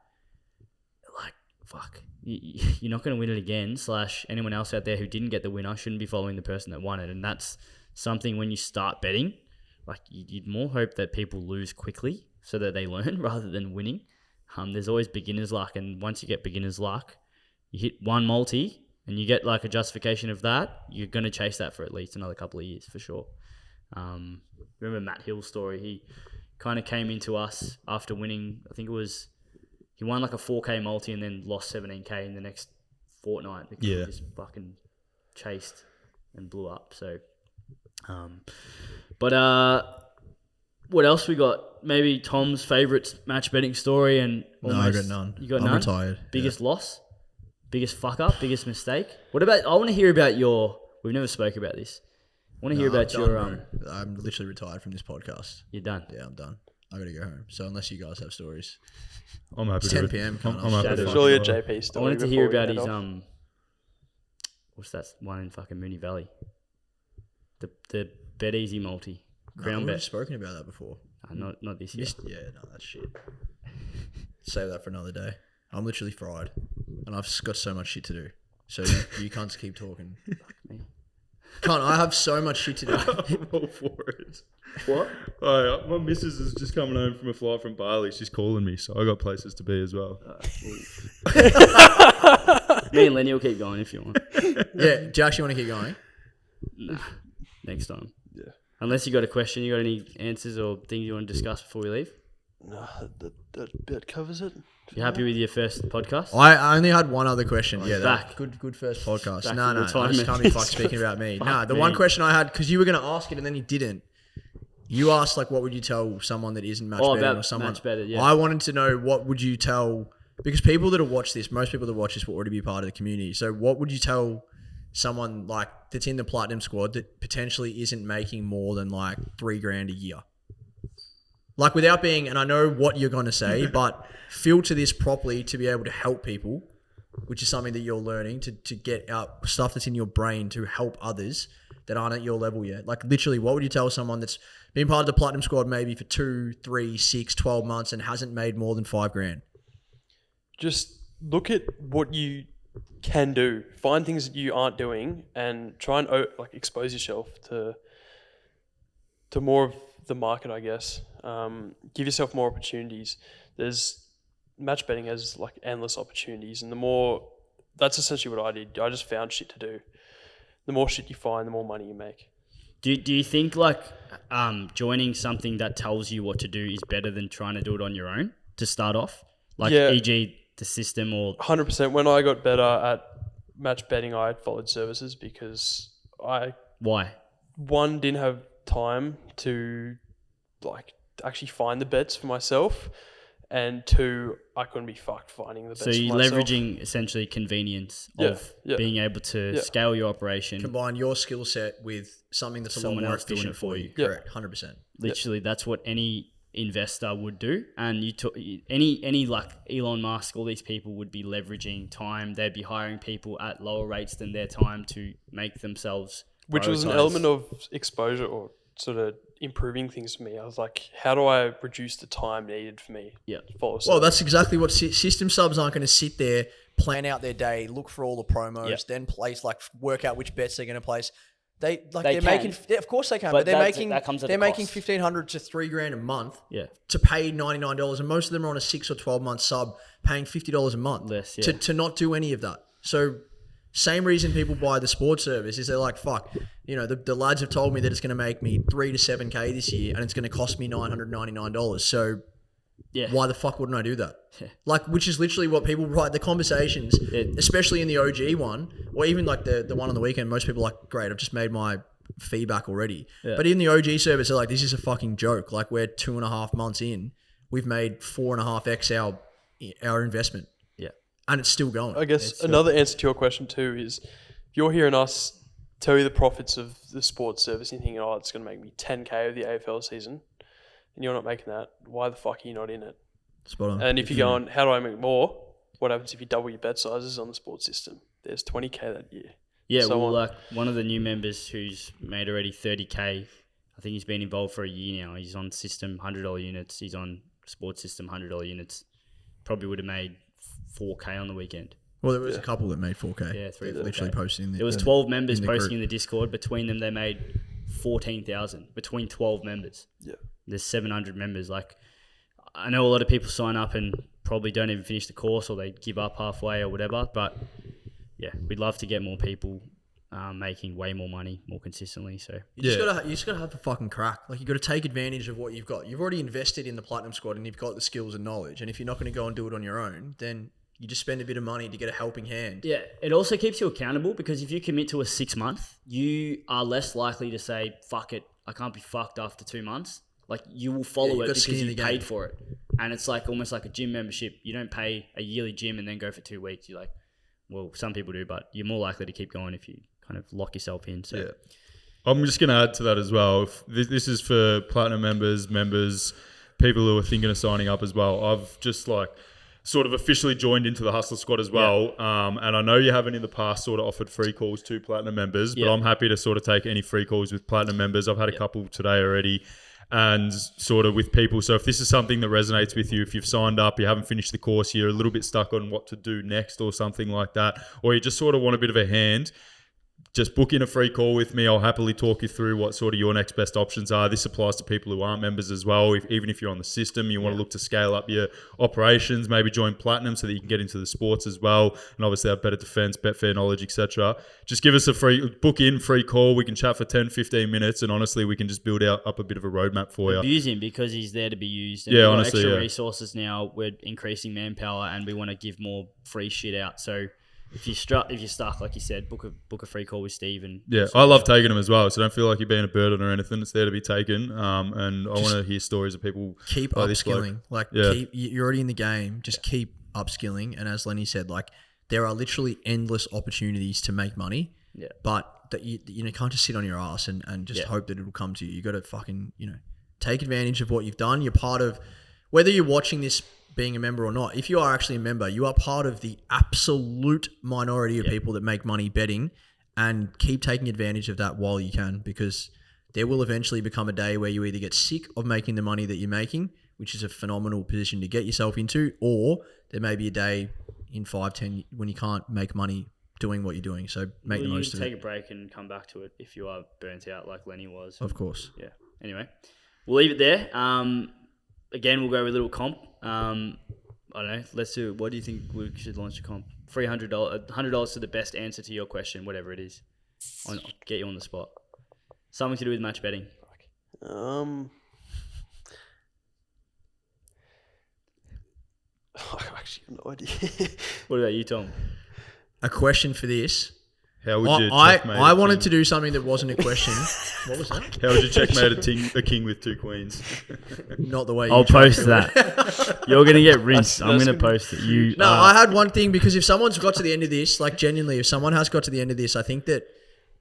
like, fuck. You're not going to win it again. / anyone else out there who didn't get the winner shouldn't be following the person that won it. And that's something when you start betting, like you'd more hope that people lose quickly so that they learn rather than winning. There's always beginner's luck, and once you get beginner's luck, you hit one multi and you get like a justification of that, you're going to chase that for at least another couple of years for sure. Remember Matt Hill's story? He kind of came into us after winning, I think it was, he won like a 4K multi and then lost 17K in the next fortnight because he just fucking chased and blew up. So, what else we got? Maybe Tom's favourite match betting story and No, I got none. You got I'm none? retired. Biggest loss? Biggest fuck up? Biggest mistake? What about, I want to hear about we've never spoke about this. I want to hear about your, I'm literally retired from this podcast. you're done. Yeah, I'm done. I gotta go home. So unless you guys have stories, I'm happy it's to. 10 p.m. I'm can't happy Shadow. to. Surely a fucking- JP I story. wanted to hear before we about head his off. what's that one in fucking Moonee Valley? The Bet Easy multi. Crown We've Bet. spoken about that before. Not this year. Yeah, no, that's shit. Save that for another day. I'm literally fried, and I've got so much shit to do. So you can't keep talking. Can't I have so much shit to do? I'm all for it. What? My missus is just coming home from a flight from Bali. She's calling me, so I got places to be as well. Me and Lenny will keep going if you want. Yeah. Do you actually want to keep going? Nah, next time. Yeah. Unless you got a question, you got any answers or things you want to discuss before we leave? No, that covers it. You happy with your first podcast? I only had one other question. Yeah, back. Good first podcast. Back No, to I retirement. just can't be fucked speaking about me. No, the me. one question I had, because you were going to ask it and then you didn't. You asked, like, what would you tell someone that isn't match betting about or someone? match betting, yeah. I wanted to know, what would you tell, because people that have watched this, most people that watch this will already be part of the community. So what would you tell someone like that's in the Platinum Squad that potentially isn't making more than like $3,000 a year? Like, without being, and I know what you're going to say, but filter this properly to be able to help people, which is something that you're learning to get out stuff that's in your brain to help others that aren't at your level yet. Like, literally, what would you tell someone that's been part of the Platinum Squad maybe for 2, 3, 6, 12 months and hasn't made more than $5,000? Just look at what you can do. Find things that you aren't doing and try and expose yourself to more of the market, I guess. Give yourself more opportunities. Match betting has like endless opportunities, and that's essentially what I did. I just found shit to do. The more shit you find, the more money you make. Do you think like joining something that tells you what to do is better than trying to do it on your own to start off? Like, Yeah. e.g. the system or... 100%. When I got better at match betting, I followed services because I, Why? one, didn't have time to like actually find the bets for myself, and two, I couldn't be fucked finding the bets So for you're myself. leveraging essentially convenience Yeah, of yeah. being able to Yeah. scale your operation. Combine your skill set with something that's Someone a lot more else doing efficient it for you. Yeah. Correct, 100%. Literally, that's what any investor would do. And any like Elon Musk, all these people would be leveraging time. They'd be hiring people at lower rates than their time to make themselves Which was an prioritize. element of exposure or sort of improving things for me. I was like, how do I reduce the time needed for me Yeah. to follow Well, service? that's exactly what system subs aren't going to sit there, plan out their day, look for all the promos, Yep. then place, like, work out which bets they're going to place. They They're can. making, yeah, of course they can, But but they're that's- making that comes at a they're making cost. $1,500 to $3,000 a month Yeah. to pay $99, and most of them are on a 6 or 12 month sub, paying $50 a month Less, yeah. to not do any of that. So same reason people buy the sports service is they're like, fuck, the lads have told me that it's going to make me 3 to 7K this year, and it's going to cost me $999. So Yeah. why the fuck wouldn't I do that? Yeah. Like, which is literally what people write the conversations, especially in the OG one, or even like the one on the weekend. Most people are like, great, I've just made my feedback already. Yeah. But in the OG service, they're like, this is a fucking joke. Like, we're 2.5 months in, we've made 4.5x our investment, Yeah. and it's still going. I guess another answer to your question too is, if you're hearing us tell you the profits of the sports service and you think, oh, it's going to make me 10K of the AFL season, and you're not making that, why the fuck are you not in it? Spot on. And if you're going, how do I make more? What happens if you double your bet sizes on the sports system? There's 20K that year. Yeah, So well, on. like one of the new members who's made already 30K, I think he's been involved for a year now. He's on system $100 units. He's on sports system $100 units. Probably would have made 4K on the weekend. Well, there was a couple that made 4K. Yeah, 3 They 4K. literally posted in the. There was 12 members in the posting group. in the Discord. Between them, they made 14,000 between 12 members. Yeah. There's 700 members. Like, I know a lot of people sign up and probably don't even finish the course, or they give up halfway or whatever. But yeah, we'd love to get more people making way more money more consistently. So You just gotta have a fucking crack. Like, you got to take advantage of what you've got. You've already invested in the Platinum Squad, and you've got the skills and knowledge. And if you're not going to go and do it on your own, then you just spend a bit of money to get a helping hand. yeah, it also keeps you accountable, because if you commit to a 6 month, you are less likely to say, fuck it, I can't be fucked after 2 months. Like, you will follow you've it got because skin in you the paid game. for it. And it's like almost like a gym membership. You don't pay a yearly gym and then go for 2 weeks. You're like, well, some people do, but you're more likely to keep going if you kind of lock yourself in. So Yeah. I'm just going to add to that as well. If this is for Platinum members, people who are thinking of signing up as well. I've just sort of officially joined into the Hussla Squad as well. And I know you haven't in the past sort of offered free calls to Platinum members, but I'm happy to sort of take any free calls with Platinum members. I've had a couple today already. And sort of with people. So if this is something that resonates with you, if you've signed up, you haven't finished the course, you're a little bit stuck on what to do next or something like that, or you just sort of want a bit of a hand, just book in a free call with me. I'll happily talk you through what sort of your next best options are. This applies to people who aren't members as well. Even if you're on the system, you want to look to scale up your operations, maybe join Platinum so that you can get into the sports as well, and obviously have better defense, Betfair knowledge, etc. Just give us a free call. We can chat for 10, 15 minutes, and honestly, we can just build up a bit of a roadmap for you. Abuse him because he's there to be used. And yeah, we've got honestly, extra resources now. We're increasing manpower, and we want to give more free shit out. So if you're stuck, like you said, book a free call with Steve. And I love taking them as well. So don't feel like you're being a burden or anything. It's there to be taken. And I want to hear stories of people. Keep like upskilling. You're already in the game. Just keep upskilling. And as Lenny said, like there are literally endless opportunities to make money. Yeah. But that you can't just sit on your ass and just hope that it'll come to you. You got to fucking take advantage of what you've done. You're part of, whether you're watching this being a member or not, if you are actually a member, you are part of the absolute minority of people that make money betting, and keep taking advantage of that while you can, because there will eventually become a day where you either get sick of making the money that you're making, which is a phenomenal position to get yourself into, or there may be a day in 5-10 when you can't make money doing what you're doing. So make the most of it. Take a break and come back to it if you are burnt out like Lenny was. Of course. Yeah. Anyway, we'll leave it there. Again, we'll go with a little comp. I don't know. Let's do. What do you think we should launch a comp? $100 to the best answer to your question, whatever it is. I'll get you on the spot. Something to do with match betting. I actually have no idea. What about you, Tom? A question for this. How would you I wanted to do something that wasn't a question. What was that? How would you checkmate a king with 2 queens? Not the way I'll post that. You're going to get rinsed. I'm going to post it. I had one thing, because if someone's got to the end of this, like genuinely, if someone has got to the end of this, I think that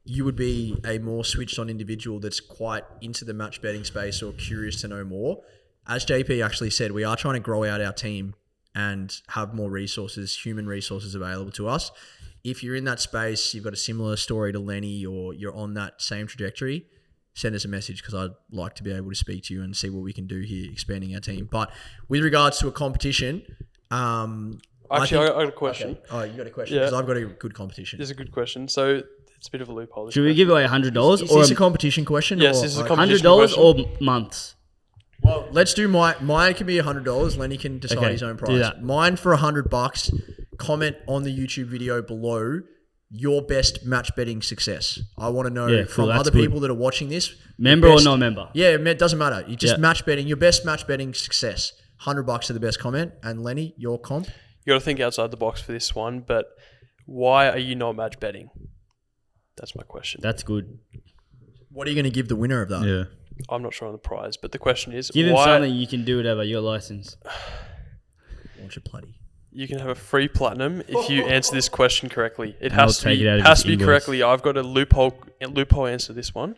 you would be a more switched on individual that's quite into the match betting space or curious to know more. As JP actually said, we are trying to grow out our team and have more resources, human resources available to us. If you're in that space, you've got a similar story to Lenny, or you're on that same trajectory, send us a message, because I'd like to be able to speak to you and see what we can do here, expanding our team. But with regards to a competition, I got a question. Okay. Oh, you got a question? Because I've got a good competition. It's a good question. So it's a bit of a loophole. Should we give away $100? Is this a competition question? Yes, this is a competition $100 question. or months? Well, let's do mine can be $100. Lenny can decide his own price. Do that. Mine for $100. Comment on the YouTube video below your best match betting success. I want to know from other people that are watching this. Member or non-member? Yeah, it doesn't matter. You just match betting, your best match betting success. $100 to the best comment. And Lenny, your comp? You got to think outside the box for this one, but why are you not match betting? That's my question. That's good. What are you going to give the winner of that? Yeah. I'm not sure on the prize, but the question is, give him why something you can do whatever. You got license. Launch a bloody. You can have a free platinum if you answer this question correctly. It has to be invoice. Correctly. I've got a loophole answer to this one.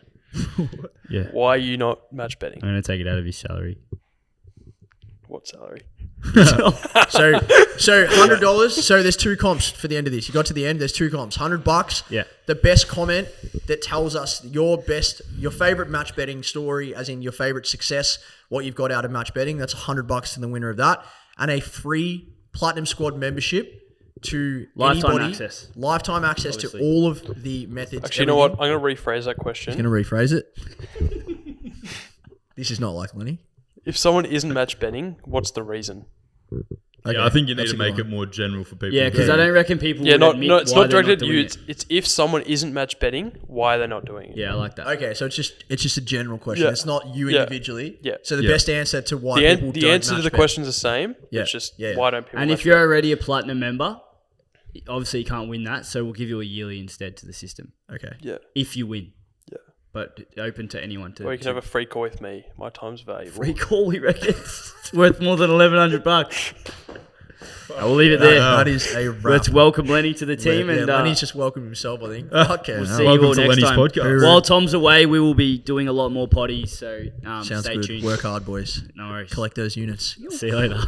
Yeah. Why are you not match betting? I'm going to take it out of his salary. What salary? So $100. So there's 2 comps for the end of this. You got to the end. There's 2 comps. $100. Yeah. The best comment that tells us your favorite match betting story, as in your favorite success, what you've got out of match betting. That's $100 to the winner of that, and a free Platinum Squad membership to lifetime anybody. access. Lifetime access Obviously. to all of the methods. Actually, you know what? I'm going to rephrase that question. He's going to rephrase it. This is not like Lenny. If someone isn't match betting, what's the reason? Okay, I think you need that's to a good make one. it more general for people. Yeah, because I don't reckon people Yeah, would admit it's why not they're directed at doing you. it. It's if someone isn't match betting, why they're not doing it. Yeah, I like that. Okay, so it's just a general question. Yeah. It's not you Yeah. individually. Yeah. So the best answer to why people The don't answer to match the bet. question's the same. Yeah. It's just Yeah. why don't people? And match if you're bet? already a platinum member, obviously you can't win that, so we'll give you a yearly instead to the system Okay. yeah, if you win. yeah. But open to anyone to. Or you can have a free call with me. My time's valuable. free call. We reckon it's worth more than $1,100. I will leave it there. That is a wrap. Let's welcome Lenny to the team, Yeah, and Lenny's just welcomed himself, I think. Okay. we'll see Welcome you all to next Lenny's time. podcast. While Tom's away, we will be doing a lot more potties, so Sounds stay good. tuned. Work hard, boys. No worries. Collect those units. See you later.